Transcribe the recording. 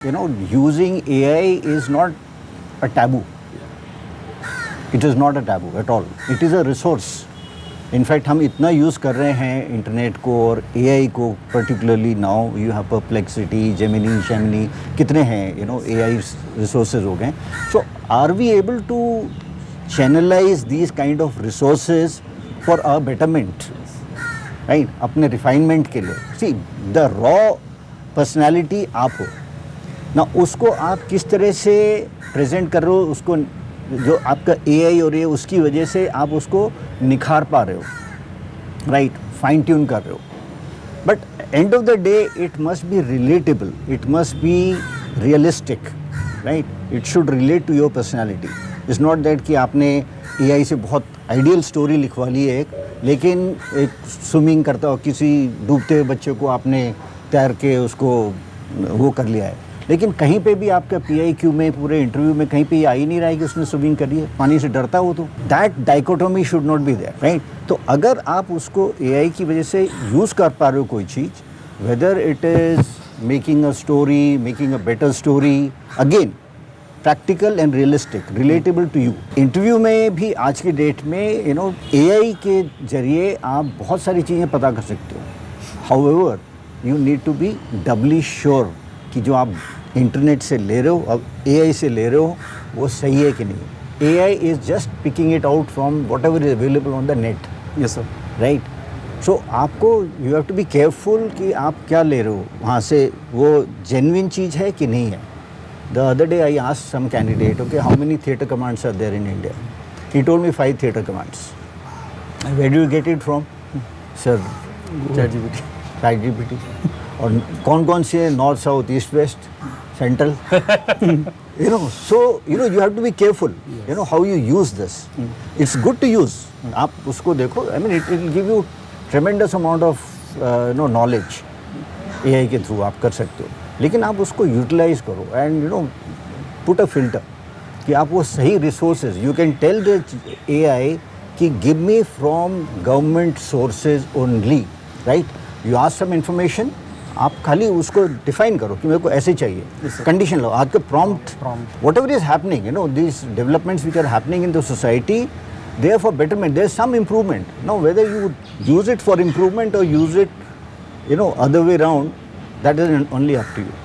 You know, using AI is not a taboo. It is not a taboo at all. It is a resource. In fact हम इतना use कर रहे हैं internet को और AI को, particularly now you have perplexity, Gemini, शैमिनी, कितने हैं एआई रिसोर्सेज हो गए. So are we able to channelize these kind of resources for a betterment, right, अपने रिफाइनमेंट के लिए. सी द रॉ पर्सनैलिटी आप हो ना, उसको आप किस तरह से प्रेजेंट कर रहे हो, उसको जो आपका एआई हो रही है उसकी वजह से आप उसको निखार पा रहे हो, राइट, फाइन ट्यून कर रहे हो. But end of the day it must be relatable, it must be realistic, right. It should relate to your personality. It's not that कि आपने एआई से बहुत आइडियल स्टोरी लिखवा ली है लेकिन एक स्विमिंग करता हो किसी डूबते हुए बच्चे को आपने तैर के उसको वो कर लिया है, लेकिन कहीं पे भी आपका PIQ में पूरे इंटरव्यू में कहीं पे ये आ ही नहीं रहा है कि उसने स्विमिंग करी है, पानी से डरता हो. तो that dichotomy should not be there, right. तो अगर आप उसको AI की वजह से यूज़ कर पा रहे हो कोई चीज़, whether it is making a story, making a better story, again practical and realistic, relatable to you. Interview में भी आज के डेट में AI के जरिए आप बहुत सारी चीज़ें पता कर सकते हो. However you need to be doubly sure कि जो आप इंटरनेट से ले रहे हो, अब AI से ले रहे हो, वो सही है कि नहीं. AI is just picking it out from whatever is available on the net. Yes sir. Right. So आपको you have to be careful कि आप क्या ले रहे हो वहाँ से, वो जेन्युइन चीज़ है कि नहीं है. The other day I asked some candidate, okay, how many theatre commands are there in India. He told me 5 theatre commands. Where do you get it from? Sir, ChatGPT. और कौन कौन से north, south, east, west, central, so you have to be careful, how you use this. It's good to use. आप उसको देखो, I mean it will give you tremendous amount of knowledge. AI के through आप कर सकते हो, लेकिन आप उसको यूटिलाइज करो एंड पुट अ फिल्टर कि आप वो सही resources, you can tell the AI कि give me from government sources only, right. You ask some information, आप खाली उसको डिफाइन करो कि मेरे को ऐसे चाहिए, कंडीशन लो. आज का prompt, whatever is happening, these developments which are happening in the society, they are for betterment. There is some improvement. Now whether you use it for improvement or use it other way around, that is only up to you.